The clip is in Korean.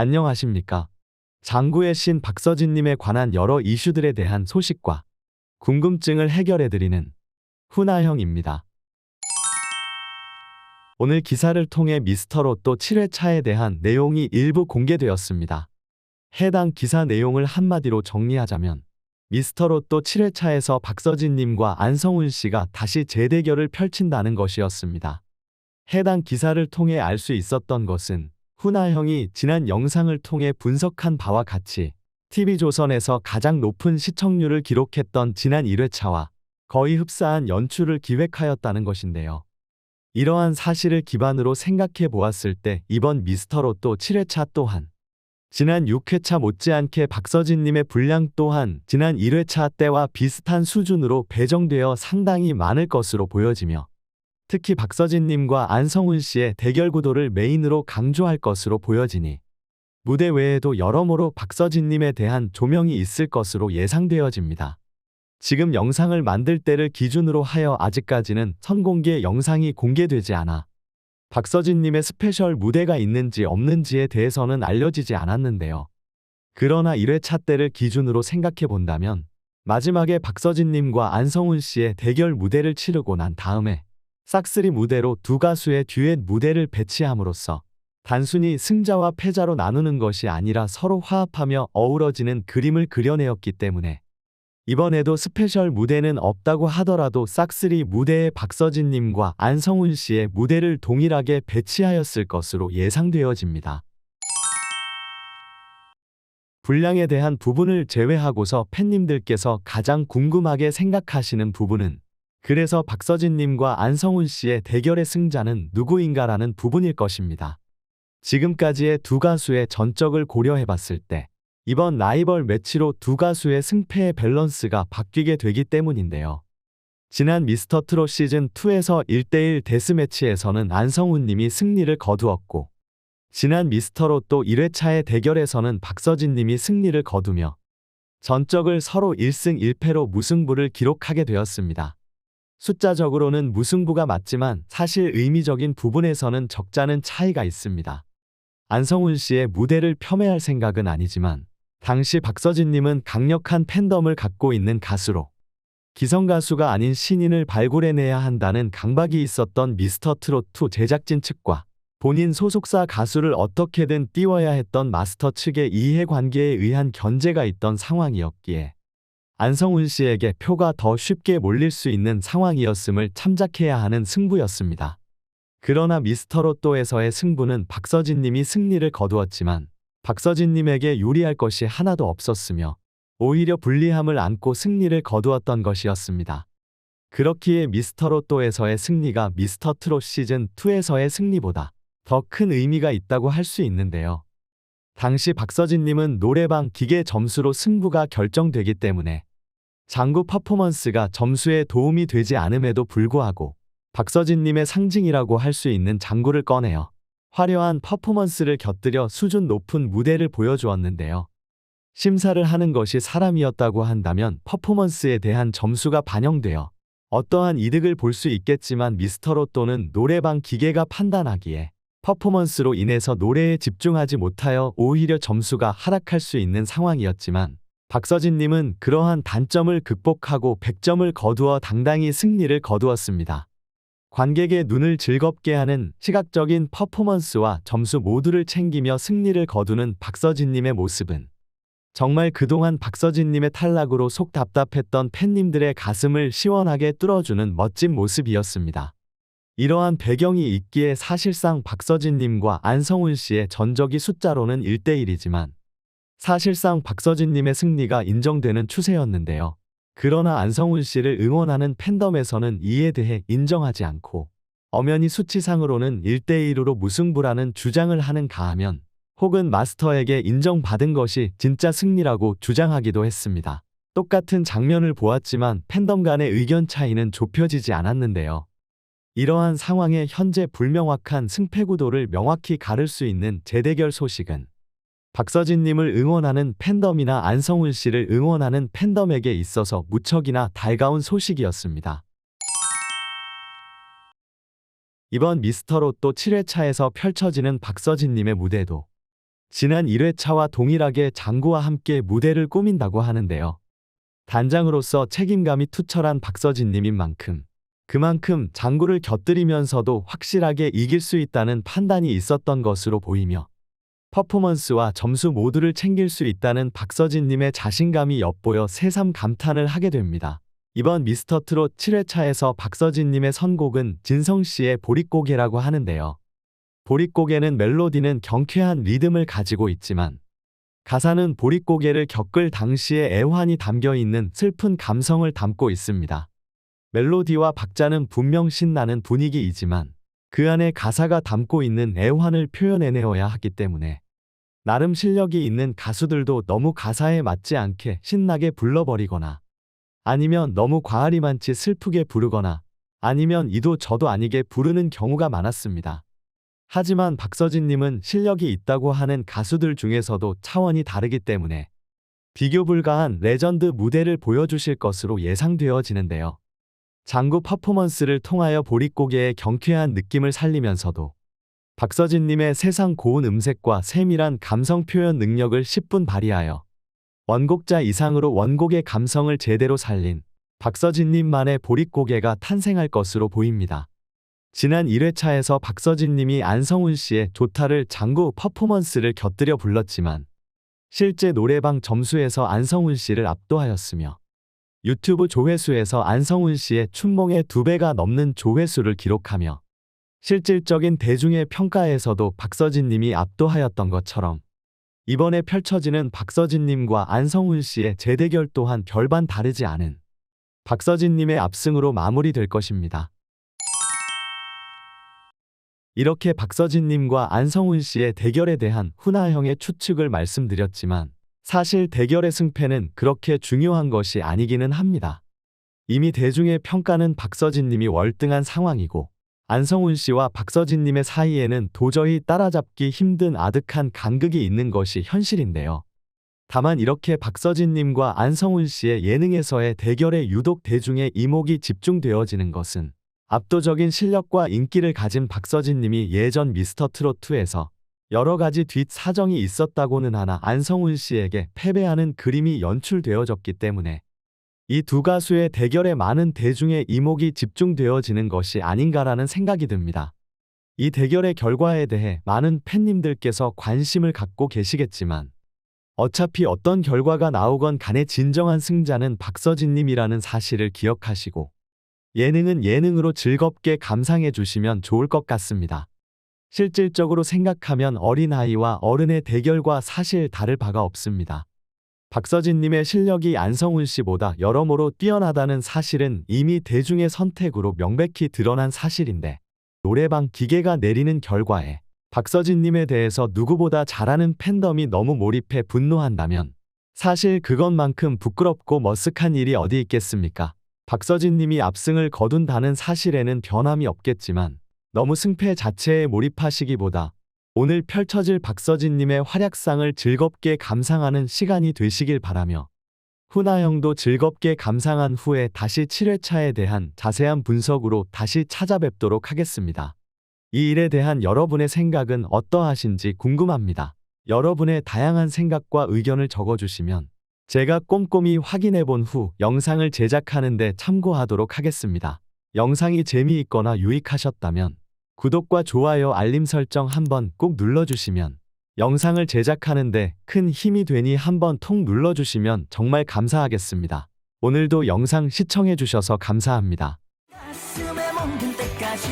안녕하십니까. 장구의 신 박서진님에 관한 여러 이슈들에 대한 소식과 궁금증을 해결해드리는 훈아형입니다. 오늘 기사를 통해 미스터로또 7회차에 대한 내용이 일부 공개되었습니다. 해당 기사 내용을 한마디로 정리하자면 미스터로또 7회차에서 박서진님과 안성훈 씨가 다시 재대결을 펼친다는 것이었습니다. 해당 기사를 통해 알 수 있었던 것은 훈아형이 지난 영상을 통해 분석한 바와 같이 TV조선에서 가장 높은 시청률을 기록했던 지난 1회차와 거의 흡사한 연출을 기획하였다는 것인데요. 이러한 사실을 기반으로 생각해 보았을 때 이번 미스터로또 7회차 또한 지난 6회차 못지않게 박서진님의 분량 또한 지난 1회차 때와 비슷한 수준으로 배정되어 상당히 많을 것으로 보여지며 특히 박서진님과 안성훈 씨의 대결 구도를 메인으로 강조할 것으로 보여지니 무대 외에도 여러모로 박서진님에 대한 조명이 있을 것으로 예상되어집니다. 지금 영상을 만들 때를 기준으로 하여 아직까지는 선공개 영상이 공개되지 않아 박서진님의 스페셜 무대가 있는지 없는지에 대해서는 알려지지 않았는데요. 그러나 1회차 때를 기준으로 생각해 본다면 마지막에 박서진님과 안성훈 씨의 대결 무대를 치르고 난 다음에 싹쓸이 무대로 두 가수의 듀엣 무대를 배치함으로써 단순히 승자와 패자로 나누는 것이 아니라 서로 화합하며 어우러지는 그림을 그려내었기 때문에 이번에도 스페셜 무대는 없다고 하더라도 싹쓸이 무대에 박서진님과 안성훈 씨의 무대를 동일하게 배치하였을 것으로 예상되어집니다. 분량에 대한 부분을 제외하고서 팬님들께서 가장 궁금하게 생각하시는 부분은 그래서 박서진님과 안성훈 씨의 대결의 승자는 누구인가라는 부분일 것입니다. 지금까지의 두 가수의 전적을 고려해봤을 때 이번 라이벌 매치로 두 가수의 승패의 밸런스가 바뀌게 되기 때문인데요. 지난 미스터트롯 시즌2에서 1대1 데스매치에서는 안성훈님이 승리를 거두었고 지난 미스터로또 1회차의 대결에서는 박서진님이 승리를 거두며 전적을 서로 1승 1패로 무승부를 기록하게 되었습니다. 숫자적으로는 무승부가 맞지만 사실 의미적인 부분에서는 적잖은 차이가 있습니다. 안성훈 씨의 무대를 폄훼할 생각은 아니지만 당시 박서진님은 강력한 팬덤을 갖고 있는 가수로 기성가수가 아닌 신인을 발굴해내야 한다는 강박이 있었던 미스터트롯2 제작진 측과 본인 소속사 가수를 어떻게든 띄워야 했던 마스터 측의 이해관계에 의한 견제가 있던 상황이었기에 안성훈 씨에게 표가 더 쉽게 몰릴 수 있는 상황이었음을 참작해야 하는 승부였습니다. 그러나 미스터로또에서의 승부는 박서진님이 승리를 거두었지만 박서진님에게 유리할 것이 하나도 없었으며 오히려 불리함을 안고 승리를 거두었던 것이었습니다. 그렇기에 미스터로또에서의 승리가 미스터트롯 시즌2에서의 승리보다 더 큰 의미가 있다고 할 수 있는데요. 당시 박서진님은 노래방 기계 점수로 승부가 결정되기 때문에 장구 퍼포먼스가 점수에 도움이 되지 않음에도 불구하고 박서진님의 상징이라고 할 수 있는 장구를 꺼내어 화려한 퍼포먼스를 곁들여 수준 높은 무대를 보여주었는데요. 심사를 하는 것이 사람이었다고 한다면 퍼포먼스에 대한 점수가 반영되어 어떠한 이득을 볼 수 있겠지만 미스터로또는 노래방 기계가 판단하기에 퍼포먼스로 인해서 노래에 집중하지 못하여 오히려 점수가 하락할 수 있는 상황이었지만 박서진님은 그러한 단점을 극복하고 100점을 거두어 당당히 승리를 거두었습니다. 관객의 눈을 즐겁게 하는 시각적인 퍼포먼스와 점수 모두를 챙기며 승리를 거두는 박서진님의 모습은 정말 그동안 박서진님의 탈락으로 속 답답했던 팬님들의 가슴을 시원하게 뚫어주는 멋진 모습이었습니다. 이러한 배경이 있기에 사실상 박서진님과 안성훈 씨의 전적이 숫자로는 1대1이지만 사실상 박서진님의 승리가 인정되는 추세였는데요. 그러나 안성훈 씨를 응원하는 팬덤에서는 이에 대해 인정하지 않고 엄연히 수치상으로는 1대1으로 무승부라는 주장을 하는 가하면 혹은 마스터에게 인정받은 것이 진짜 승리라고 주장하기도 했습니다. 똑같은 장면을 보았지만 팬덤 간의 의견 차이는 좁혀지지 않았는데요. 이러한 상황에 현재 불명확한 승패구도를 명확히 가를 수 있는 재대결 소식은 박서진님을 응원하는 팬덤이나 안성훈 씨를 응원하는 팬덤에게 있어서 무척이나 달가운 소식이었습니다. 이번 미스터로또 7회차에서 펼쳐지는 박서진님의 무대도 지난 1회차와 동일하게 장구와 함께 무대를 꾸민다고 하는데요. 단장으로서 책임감이 투철한 박서진님인 만큼 그만큼 장구를 곁들이면서도 확실하게 이길 수 있다는 판단이 있었던 것으로 보이며 퍼포먼스와 점수 모두를 챙길 수 있다는 박서진님의 자신감이 엿보여 새삼 감탄을 하게 됩니다. 이번 미스터트롯 7회차에서 박서진님의 선곡은 진성씨의 보릿고개라고 하는데요. 보릿고개는 멜로디는 경쾌한 리듬을 가지고 있지만 가사는 보릿고개를 겪을 당시의 애환이 담겨있는 슬픈 감성을 담고 있습니다. 멜로디와 박자는 분명 신나는 분위기이지만 그 안에 가사가 담고 있는 애환을 표현해내어야 하기 때문에 나름 실력이 있는 가수들도 너무 가사에 맞지 않게 신나게 불러버리거나 아니면 너무 과하리만치 슬프게 부르거나 아니면 이도 저도 아니게 부르는 경우가 많았습니다. 하지만 박서진님은 실력이 있다고 하는 가수들 중에서도 차원이 다르기 때문에 비교 불가한 레전드 무대를 보여주실 것으로 예상되어지는데요. 장구 퍼포먼스를 통하여 보릿고개의 경쾌한 느낌을 살리면서도 박서진님의 세상 고운 음색과 세밀한 감성 표현 능력을 10분 발휘하여 원곡자 이상으로 원곡의 감성을 제대로 살린 박서진님만의 보릿고개가 탄생할 것으로 보입니다. 지난 1회차에서 박서진님이 안성훈 씨의 좋다를 장구 퍼포먼스를 곁들여 불렀지만 실제 노래방 점수에서 안성훈 씨를 압도하였으며 유튜브 조회수에서 안성훈 씨의 춘몽의 2배가 넘는 조회수를 기록하며 실질적인 대중의 평가에서도 박서진님이 압도하였던 것처럼 이번에 펼쳐지는 박서진님과 안성훈 씨의 재대결 또한 별반 다르지 않은 박서진님의 압승으로 마무리될 것입니다. 이렇게 박서진님과 안성훈 씨의 대결에 대한 훈아형의 추측을 말씀드렸지만 사실 대결의 승패는 그렇게 중요한 것이 아니기는 합니다. 이미 대중의 평가는 박서진님이 월등한 상황이고 안성훈 씨와 박서진님의 사이에는 도저히 따라잡기 힘든 아득한 간극이 있는 것이 현실인데요. 다만 이렇게 박서진님과 안성훈 씨의 예능에서의 대결에 유독 대중의 이목이 집중되어지는 것은 압도적인 실력과 인기를 가진 박서진님이 예전 미스터트롯2에서 여러 가지 뒷사정이 있었다고는 하나 안성훈 씨에게 패배하는 그림이 연출되어졌기 때문에 이 두 가수의 대결에 많은 대중의 이목이 집중되어지는 것이 아닌가라는 생각이 듭니다. 이 대결의 결과에 대해 많은 팬님들께서 관심을 갖고 계시겠지만 어차피 어떤 결과가 나오건 간에 진정한 승자는 박서진님이라는 사실을 기억하시고 예능은 예능으로 즐겁게 감상해 주시면 좋을 것 같습니다. 실질적으로 생각하면 어린아이와 어른의 대결과 사실 다를 바가 없습니다. 박서진님의 실력이 안성훈 씨보다 여러모로 뛰어나다는 사실은 이미 대중의 선택으로 명백히 드러난 사실인데 노래방 기계가 내리는 결과에 박서진님에 대해서 누구보다 잘하는 팬덤이 너무 몰입해 분노한다면 사실 그것만큼 부끄럽고 머쓱한 일이 어디 있겠습니까? 박서진님이 압승을 거둔다는 사실에는 변함이 없겠지만 너무 승패 자체에 몰입하시기보다 오늘 펼쳐질 박서진님의 활약상을 즐겁게 감상하는 시간이 되시길 바라며 훈아형도 즐겁게 감상한 후에 다시 7회차에 대한 자세한 분석으로 다시 찾아뵙도록 하겠습니다. 이 일에 대한 여러분의 생각은 어떠하신지 궁금합니다. 여러분의 다양한 생각과 의견을 적어주시면 제가 꼼꼼히 확인해 본 후 영상을 제작하는 데 참고하도록 하겠습니다. 영상이 재미있거나 유익하셨다면 구독과 좋아요 알림 설정 한번 꼭 눌러주시면 영상을 제작하는 데 큰 힘이 되니 한번 통 눌러주시면 정말 감사하겠습니다. 오늘도 영상 시청해 주셔서 감사합니다. 가슴에 멍든 때까지